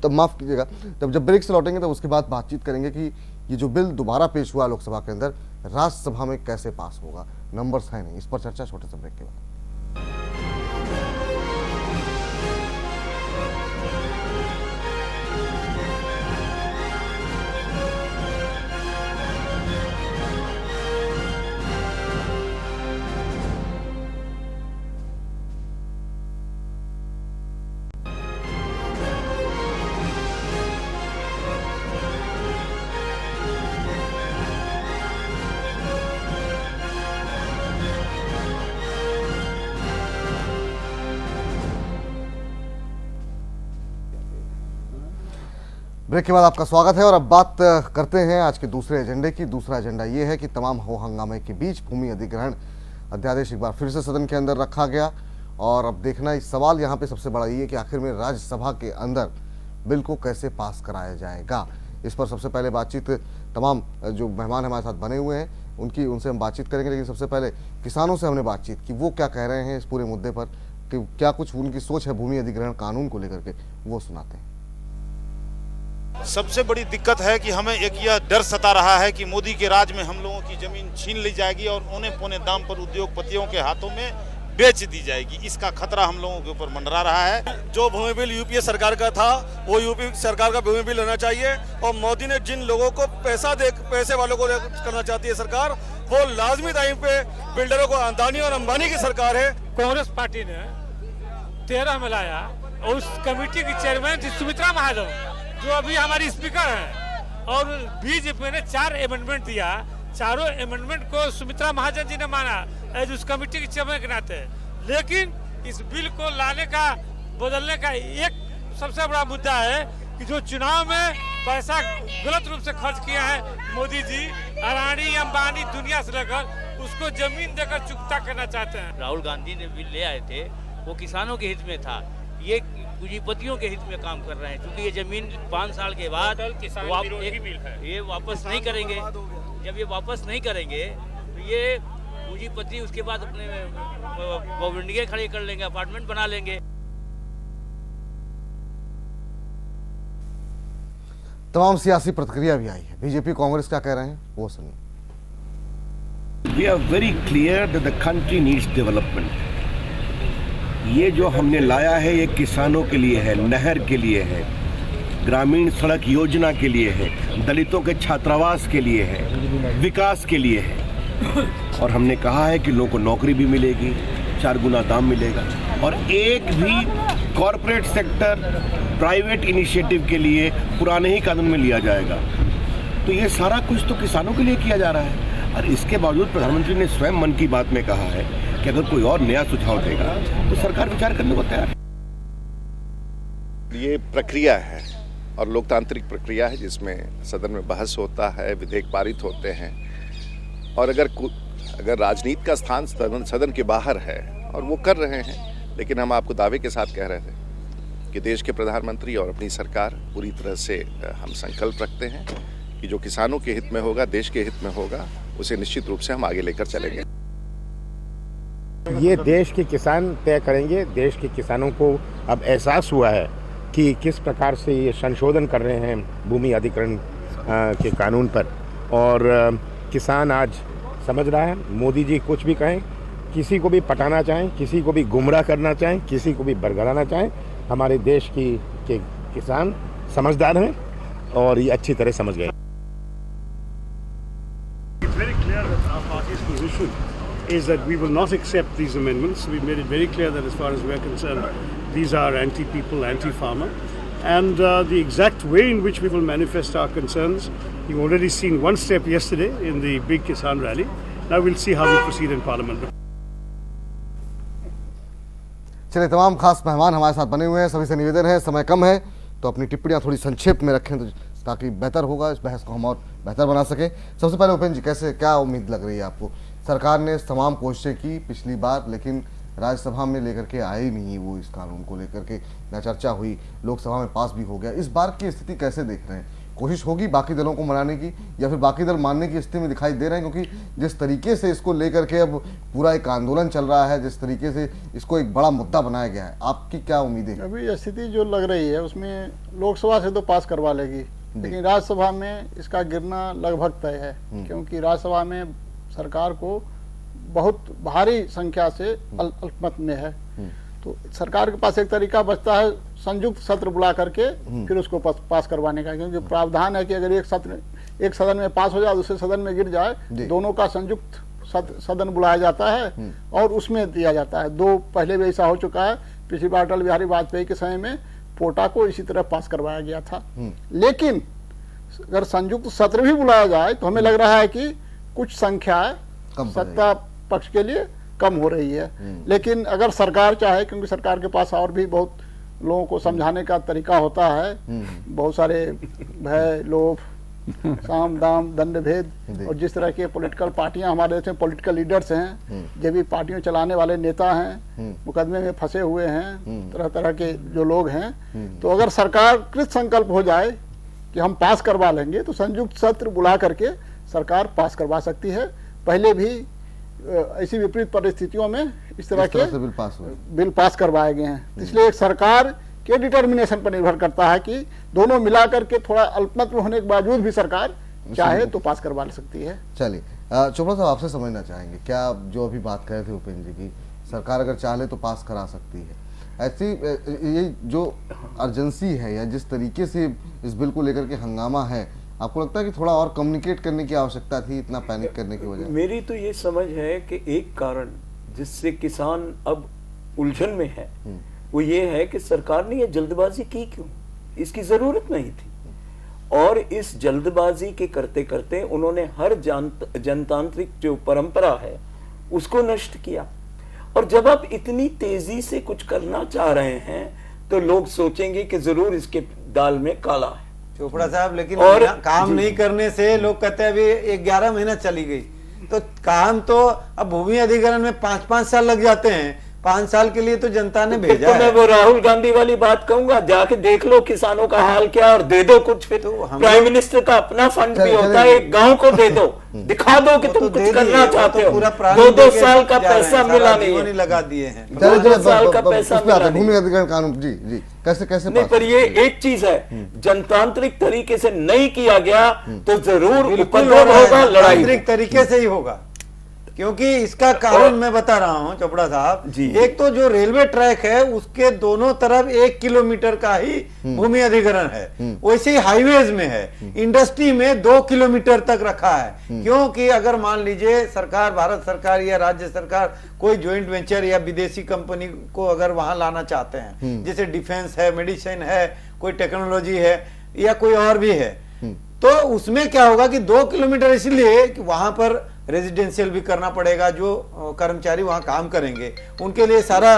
तब माफ कीजिएगा, जब ब्रेक से लौटेंगे तब उसके बाद बातचीत करेंगे कि ये जो बिल दोबारा पेश हुआ लोकसभा के अंदर राज्यसभा में कैसे पास होगा। नंबर्स है नहीं, इस पर चर्चा छोटे से ब्रेक के बाद। ब्रेक के बाद आपका स्वागत है और अब बात करते हैं आज के दूसरे एजेंडे की। दूसरा एजेंडा ये है कि तमाम हो हंगामे के बीच भूमि अधिग्रहण अध्यादेश एक बार फिर से सदन के अंदर रखा गया और अब देखना इस सवाल यहाँ पे सबसे बड़ा ये है कि आखिर में राज्यसभा के अंदर बिल को कैसे पास कराया जाएगा। इस पर सबसे पहले बातचीत तमाम जो मेहमान हमारे साथ बने हुए हैं उनसे हम बातचीत करेंगे। लेकिन सबसे पहले किसानों से हमने बातचीत की, वो क्या कह रहे हैं इस पूरे मुद्दे पर, कि क्या कुछ उनकी सोच है भूमि अधिग्रहण कानून को लेकर के, वो सुनाते हैं। सबसे बड़ी दिक्कत है कि हमें एक यह डर सता रहा है कि मोदी के राज में हम लोगों की जमीन छीन ली जाएगी और औने पौने दाम पर उद्योगपतियों के हाथों में बेच दी जाएगी। इसका खतरा हम लोगों के ऊपर मंडरा रहा है। जो भूमि बिल यूपीए सरकार का था वो यूपी सरकार का भूमि बिल होना चाहिए और मोदी ने जिन लोगों को पैसे वालों को करना चाहती है सरकार, वो लाजमी टाइम पे बिल्डरों को, अदानी और अंबानी की सरकार है। कांग्रेस पार्टी ने 13 में लाया और उस कमेटी की चेयरमैन थी सुमित्रा महाजन जो अभी हमारी स्पीकर है, और बीजेपी ने 4 अमेंडमेंट दिया। चारों अमेंडमेंट को सुमित्रा महाजन जी ने माना एज उस कमेटी के चेयरमैन के नाते। लेकिन इस बिल को लाने का, बदलने का एक सबसे बड़ा मुद्दा है कि जो चुनाव में पैसा गलत रूप से खर्च किया है मोदी जी, अडानी अंबानी दुनिया से लेकर, उसको जमीन देकर चुकता करना चाहते हैं। राहुल गांधी ने बिल ले आए थे, वो किसानों के हित में था, ये पूंजीपतियों के हित में काम कर रहे हैं। क्योंकि ये जमीन 5 साल के बाद ये वापस नहीं करेंगे। जब ये वापस नहीं करेंगे तो ये पूंजीपति उसके बाद अपने बिल्डिंगें खड़ी कर लेंगे, अपार्टमेंट बना लेंगे। तमाम सियासी प्रतिक्रिया भी आई है। बीजेपी कांग्रेस क्या कह रहे हैं वो सुनिए। We are very clear that the country needs development. ये जो हमने लाया है ये किसानों के लिए है, नहर के लिए है, ग्रामीण सड़क योजना के लिए है, दलितों के छात्रावास के लिए है, विकास के लिए है। और हमने कहा है कि लोगों को नौकरी भी मिलेगी, 4 गुना दाम मिलेगा और एक भी कॉरपोरेट सेक्टर प्राइवेट इनिशिएटिव के लिए पुराने ही कानून में लिया जाएगा। तो ये सारा कुछ तो किसानों के लिए किया जा रहा है। और इसके बावजूद प्रधानमंत्री ने स्वयं मन की बात में कहा है कि अगर कोई और नया सुझाव देगा तो सरकार विचार करने को तैयार है। ये प्रक्रिया है और लोकतांत्रिक प्रक्रिया है जिसमें सदन में बहस होता है, विधेयक पारित होते हैं। और अगर राजनीति का स्थान सदन के बाहर है और वो कर रहे हैं, लेकिन हम आपको दावे के साथ कह रहे थे कि देश के प्रधानमंत्री और अपनी सरकार पूरी तरह से हम संकल्प रखते हैं कि जो किसानों के हित में होगा, देश के हित में होगा, उसे निश्चित रूप से हम आगे लेकर चलेंगे। ये देश के किसान तय करेंगे। देश के किसानों को अब एहसास हुआ है कि किस प्रकार से ये संशोधन कर रहे हैं भूमि अधिग्रहण के कानून पर, और किसान आज समझ रहा है। मोदी जी कुछ भी कहें, किसी को भी पटाना चाहें, किसी को भी गुमराह करना चाहें, किसी को भी बरगलाना चाहें, हमारे देश के किसान समझदार हैं और ये अच्छी तरह समझ गए। Is that we will not accept these amendments. We made it very clear that as far as we're concerned, these are anti-people, anti-farmer. And the exact way in which we will manifest our concerns, you've already seen one step yesterday in the big Kisan rally. Now we'll see how we proceed in Parliament. चलिए, तमाम खास मेहमान हमारे साथ बने हुए हैं। सभी से निवेदन है, समय कम है तो अपनी टिप्पणियां थोड़ी संक्षेप में रखें, तो ताकि बेहतर होगा, इस बहस को हम और बेहतर बना सकें। सबसे पहले उपेंद्र जी, कैसे क्या उम्मीद लग रही है आपको? सरकार ने तमाम कोशिशें की पिछली बार, लेकिन राज्यसभा में लेकर के आए ही नहीं वो, इस कानून को लेकर के न चर्चा हुई, लोकसभा में पास भी हो गया। इस बार की स्थिति कैसे देख रहे हैं? कोशिश होगी बाकी दलों को मनाने की, या फिर बाकी दल मानने की स्थिति में दिखाई दे रहे हैं? क्योंकि जिस तरीके से इसको लेकर के अब पूरा एक आंदोलन चल रहा है, जिस तरीके से इसको एक बड़ा मुद्दा बनाया गया है, आपकी क्या उम्मीदें? अभी स्थिति जो लग रही है उसमें लोकसभा से तो पास करवा लेगी, लेकिन राज्यसभा में इसका गिरना लगभग तय है, क्योंकि राज्यसभा में सरकार को बहुत भारी संख्या से अल्पमत में है। तो सरकार के पास एक तरीका बचता है संयुक्त सत्र बुला करके फिर उसको पास करवाने का, क्योंकि प्रावधान है कि अगर एक सदन में पास हो जाए, दूसरे सदन में गिर जाए, दोनों का संयुक्त सदन बुलाया जाता है और उसमें दिया जाता है। दो पहले भी ऐसा हो चुका है, पिछली बार अटल बिहारी वाजपेयी के समय में पोटा को इसी तरह पास करवाया गया था। लेकिन अगर संयुक्त सत्र भी बुलाया जाए तो हमें लग रहा है कि कुछ संख्या सत्ता पक्ष के लिए कम हो रही है। लेकिन अगर सरकार चाहे, क्योंकि सरकार के पास और भी बहुत लोगों को समझाने का तरीका होता है, बहुत सारे भय, लोभ, साम दाम दंड भेद, और जिस तरह के पॉलिटिकल पार्टियां हमारे देश में पॉलिटिकल लीडर्स हैं, जो भी पार्टियों चलाने वाले नेता हैं, मुकदमे में फंसे हुए हैं, तरह तरह के जो लोग हैं, तो अगर सरकार कृत संकल्प हो जाए कि हम पास करवा लेंगे, तो संयुक्त सत्र बुला करके सरकार पास करवा सकती है। पहले भी ऐसी विपरीत परिस्थितियों में इस तरह के बिल पास करवाए गए हैं। इसलिए एक सरकार के डिटर्मिनेशन पर निर्भर करता है कि दोनों मिलाकर के थोड़ा अल्पमत में होने के बावजूद भी सरकार चाहे तो पास करवा सकती है। चलिए चोपड़ा साहब, आपसे समझना चाहेंगे, क्या जो अभी बात कर रहे थे उपेंद्र जी की, सरकार अगर चाहे तो पास करा सकती है, ऐसी ये जो अर्जेंसी है या जिस तरीके से इस बिल को लेकर के हंगामा है, आपको लगता है कि थोड़ा और कम्युनिकेट करने की आवश्यकता थी, इतना पैनिक करने की वजह? मेरी तो ये समझ है कि एक कारण जिससे किसान अब उलझन में है वो ये है कि सरकार ने ये जल्दबाजी की क्यों? इसकी जरूरत नहीं थी, और इस जल्दबाजी के करते करते उन्होंने हर जनतांत्रिक जो परंपरा है उसको नष्ट किया। और जब आप इतनी तेजी से कुछ करना चाह रहे हैं तो लोग सोचेंगे कि जरूर इसके दाल में काला है। चोपड़ा साहब, लेकिन और काम नहीं करने से लोग कहते हैं अभी 11 महीना चली गई, तो काम तो अब भूमि अधिग्रहण में 5-5 साल लग जाते हैं। 5 साल के लिए तो जनता ने भेजा तो मैं वो राहुल गांधी वाली बात कहूंगा, जाके देख लो किसानों का हाल क्या और दे दो कुछ। फिर तो प्राइम मिनिस्टर का अपना फंड भी होता है, एक गांव को दे दो, दिखा दो कि तुम कुछ करना चाहते हो। 2-2 साल का पैसा मिला नहीं लगा दिए हैं, 2-2 साल का पैसा भूमि अधिग्रहण कानून। जी जी, कैसे नहीं, पर ये एक चीज है, जनतांत्रिक तरीके से नहीं किया गया तो जरूर उपद्रव होगा, लड़ाई तरीके से ही होगा। क्योंकि इसका कारण मैं बता रहा हूं चोपड़ा साहब, एक तो जो रेलवे ट्रैक है उसके दोनों तरफ 1 किलोमीटर का ही भूमि अधिग्रहण है, वैसे ही हाईवेज में है, इंडस्ट्री में 2 किलोमीटर तक रखा है। क्योंकि अगर मान लीजिए सरकार, भारत सरकार या राज्य सरकार कोई ज्वाइंट वेंचर या विदेशी कंपनी को अगर वहां लाना चाहते हैं, जैसे डिफेंस है, मेडिसिन है, कोई टेक्नोलॉजी है या कोई और भी है, तो उसमें क्या होगा कि 2 किलोमीटर इसलिए कि वहां पर रेजिडेंशियल भी करना पड़ेगा, जो कर्मचारी वहां काम करेंगे उनके लिए सारा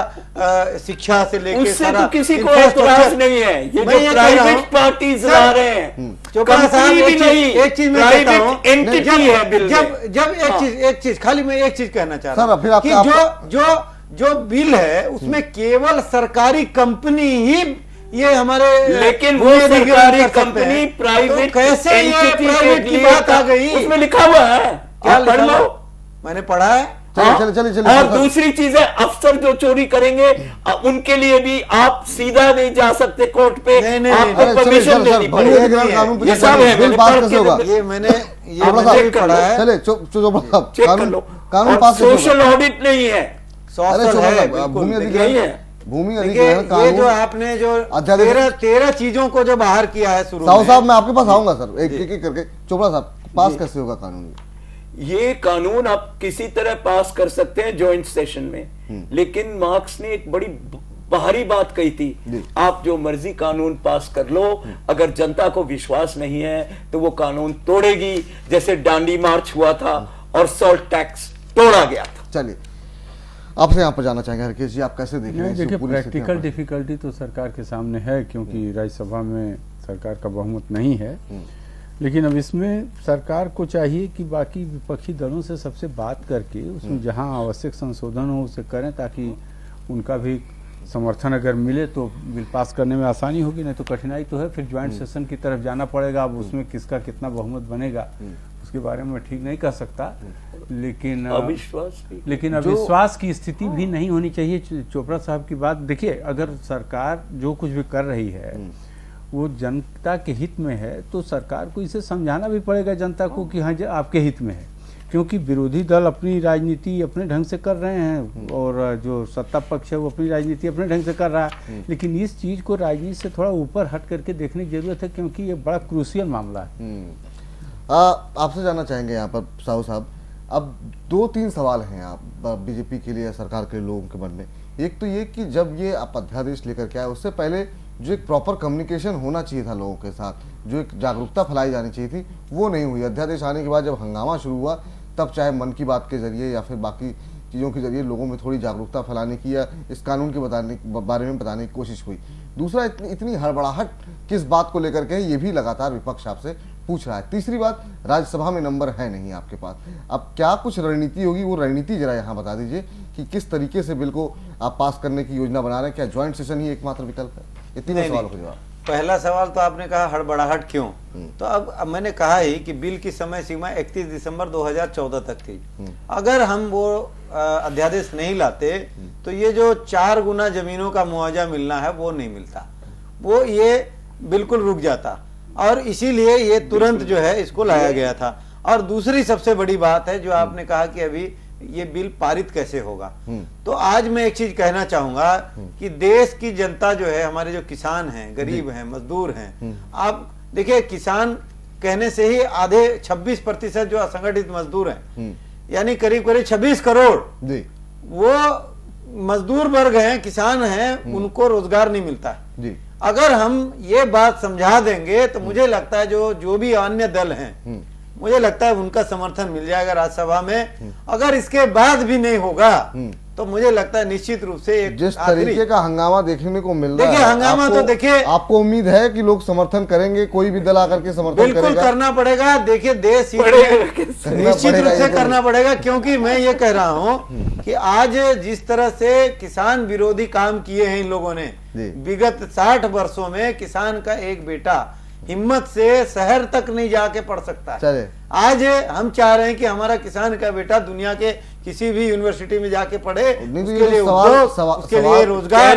शिक्षा से लेकर सारा, तो किसी को एतराज नहीं है। ये जो प्राइवेट पार्टीज ला रहे हैं, एक चीज मैं कहता हूं, जब एक चीज खाली मैं एक चीज कहना चाह रहा हूं कि जो बिल है उसमें केवल सरकारी कंपनी ही ये हमारे, लेकिन वो सरकारी कंपनी प्राइवेट, कैसे ये प्राइवेट की बात आ गई? उसमें लिखा हुआ है, क्या पढ़ लो, मैंने पढ़ा है। चलिए। और दूसरी चीज है, अफसर जो चोरी करेंगे उनके लिए भी आप सीधा नहीं जा सकते कोर्ट पे, आपको परमिशन लेनी पड़ेगी। ये सब है, ये मैंने पढ़ा है। चले चेक कर लो, कानून पास, सोशल ऑडिट नहीं है, भूमि अधिग्रहण ये जो आपने जो 13 चीजों को जो बाहर किया है शुरू में। साहब मैं आपके पास आऊंगा सर, एक करके। चोपड़ा साहब, पास कैसे होगा कानून? ये कानून आप किसी तरह पास कर सकते हैं ज्वाइंट सेशन में, लेकिन मार्क्स ने एक बड़ी बाहरी बात कही थी, आप जो मर्जी कानून पास कर लो, अगर जनता को विश्वास नहीं है तो वो कानून तोड़ेगी, जैसे डांडी मार्च हुआ था और सॉल्ट टैक्स तोड़ा गया था। चलिए आपसे यहाँ पर जाना चाहेंगे हरकेश जी, आप कैसे देख रहे हैं? देखिए, प्रैक्टिकल डिफिकल्टी तो सरकार के सामने है, क्योंकि राज्यसभा में सरकार का बहुमत नहीं है। लेकिन अब इसमें सरकार को चाहिए कि बाकी विपक्षी दलों से सबसे बात करके उसमें जहां आवश्यक संशोधन हो उसे करें, ताकि उनका भी समर्थन अगर मिले तो बिल पास करने में आसानी होगी। नहीं तो कठिनाई तो है, फिर ज्वाइंट सेशन की तरफ जाना पड़ेगा। अब उसमें किसका कितना बहुमत बनेगा उसके बारे में ठीक नहीं कर सकता, लेकिन अविश्वास की स्थिति भी नहीं होनी चाहिए। चोपड़ा साहब की बात देखिए, अगर सरकार जो कुछ भी कर रही है वो जनता के हित में है तो सरकार को इसे समझाना भी पड़ेगा जनता को कि हाँ आपके हित में है, क्योंकि विरोधी दल अपनी राजनीति अपने ढंग से कर रहे हैं और जो सत्ता पक्ष है वो अपनी राजनीति अपने ढंग से कर रहा है। लेकिन इस चीज को राजनीति से थोड़ा ऊपर हट करके देखने की जरूरत है, क्योंकि ये बड़ा क्रूशियल मामला है। आपसे जानना चाहेंगे यहाँ पर साहू साहब, अब 2-3 सवाल हैं आप बीजेपी के लिए, सरकार के लोगों के मन में। एक तो ये कि जब ये आप अध्यादेश लेकर के आए उससे पहले जो एक प्रॉपर कम्युनिकेशन होना चाहिए था लोगों के साथ, जो एक जागरूकता फैलाई जानी चाहिए थी, वो नहीं हुई। अध्यादेश आने के बाद जब हंगामा शुरू हुआ तब चाहे मन की बात के जरिए या फिर बाकी चीज़ों के जरिए लोगों में थोड़ी जागरूकता फैलाने की या इस कानून के बारे में बताने की कोशिश हुई। दूसरा, इतनी हड़बड़ाहट किस बात को लेकर के ये भी लगातार विपक्ष आपसे पूछ रहा है। तीसरी बात, राज्यसभा में नंबर है नहीं आपके पास। अब क्या कुछ रणनीति होगी, वो रणनीति जरा यहाँ बता दीजिए कि किस तरीके से बिल को आप पास करने की योजना बना रहे हैं। क्या ज्वाइंट सेशन ही एकमात्र विकल्प है? ये तीनों सवालों का जवाब। पहला सवाल तो आपने कहा हड़बड़ाहट क्यों, तो अब मैंने कहा ही कि बिल की समय सीमा 31 दिसंबर 2014 तक थी। अगर हम वो अध्यादेश नहीं लाते तो ये जो 4 गुना जमीनों का मुआवजा मिलना है वो नहीं मिलता, वो ये बिल्कुल रुक जाता, और इसीलिए ये तुरंत जो है इसको लाया गया था। और दूसरी सबसे बड़ी बात है जो आपने कहा कि अभी ये बिल पारित कैसे होगा, तो आज मैं एक चीज कहना चाहूंगा कि देश की जनता जो है, हमारे जो किसान हैं, गरीब हैं, मजदूर हैं, आप देखिए किसान कहने से ही आधे 26% जो असंगठित मजदूर हैं, यानी करीब करीब 26 करोड़ वो मजदूर वर्ग हैं, किसान हैं, उनको रोजगार नहीं मिलता है। अगर हम ये बात समझा देंगे तो मुझे लगता है जो भी अन्य दल हैं, मुझे लगता है उनका समर्थन मिल जाएगा राज्यसभा में। अगर इसके बाद भी नहीं होगा तो मुझे लगता है निश्चित रूप से एक जिस तरीके का हंगामा देखने को मिल रहा है, देखिए हंगामा तो देखिए, आपको उम्मीद है कि लोग समर्थन करेंगे, कोई भी दल आकर के समर्थन बिल्कुल करेगा? करना पड़ेगा। देखिए देश निश्चित रूप से करना पड़ेगा, क्योंकि मैं ये कह रहा हूँ कि आज जिस तरह से किसान विरोधी काम किए हैं इन लोगों ने, विगत 60 वर्षों में किसान का एक बेटा हिम्मत से शहर तक नहीं जाके पढ़ सकता है। आज हम चाह रहे हैं कि हमारा किसान का बेटा दुनिया के किसी भी यूनिवर्सिटी में जाके पढ़े, उसके लिए उद्योग, उसके लिए रोजगार,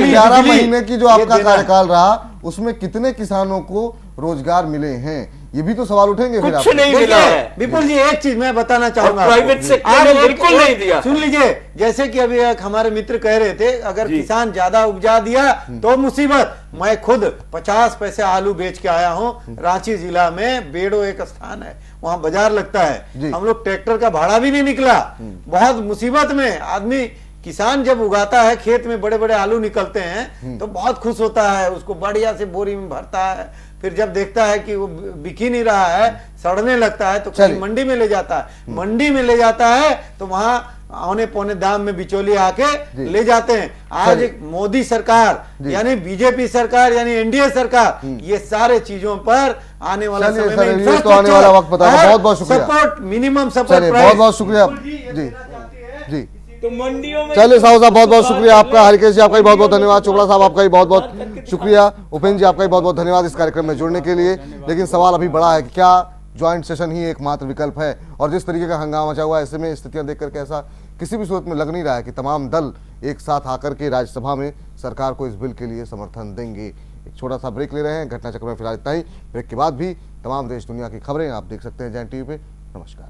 11 महीने की जो आपका कार्यकाल रहा उसमें कितने किसानों को रोजगार मिले हैं, ये भी तो सवाल उठेंगे। कुछ फिर नहीं मिला है। विपुल जी एक चीज मैं बताना चाहूंगा, प्राइवेट सेक्टर ने बिल्कुल नहीं दिया। सुन लीजिए, जैसे कि अभी एक हमारे मित्र कह रहे थे, अगर किसान ज्यादा उपजा दिया तो मुसीबत। मैं खुद 50 पैसे आलू बेच के आया हूँ, रांची जिला में बेड़ो एक स्थान है, वहां बाजार लगता है, हम लोग ट्रैक्टर का भाड़ा भी नहीं निकला, बहुत मुसीबत में आदमी। किसान जब उगाता है, खेत में बड़े बड़े आलू निकलते हैं तो बहुत खुश होता है, उसको बढ़िया से बोरी में भरता है, फिर जब देखता है कि वो बिक ही नहीं रहा है, सड़ने लगता है, तो कहीं मंडी में ले जाता है। मंडी में ले जाता है तो वहां औने पौने दाम में बिचौलिए आके ले जाते हैं। आज मोदी सरकार यानी बीजेपी सरकार यानी एनडीए सरकार ये सारे चीजों पर आने वाला समय में तो आने वाला वक्त बताएगा। बहुत बहुत शुक्रिया, सपोर्ट मिनिमम सपोर्ट, बहुत बहुत शुक्रिया जी जी। तो मंडियों में चलिए साहू साहब बहुत बहुत शुक्रिया आपका, हरकेश जी आपका भी बहुत बहुत धन्यवाद, चोपड़ा साहब आपका भी बहुत बहुत शुक्रिया, उपेंद्र जी आपका भी बहुत बहुत धन्यवाद इस कार्यक्रम में जुड़ने के लिए। लेकिन सवाल अभी बड़ा है कि क्या ज्वाइंट सेशन ही एकमात्र विकल्प है, और जिस तरीके का हंगामा मचा हुआ है ऐसे में स्थितियां देख करके ऐसा किसी भी सूरत में लग नहीं रहा है कि तमाम दल एक साथ आकर के राज्यसभा में सरकार को इस बिल के लिए समर्थन देंगे। एक छोटा सा ब्रेक ले रहे हैं, घटना चक्र में फिलहाल इतना ही। ब्रेक के बाद भी तमाम देश दुनिया की खबरें आप देख सकते हैं जैन टीवी पे। नमस्कार।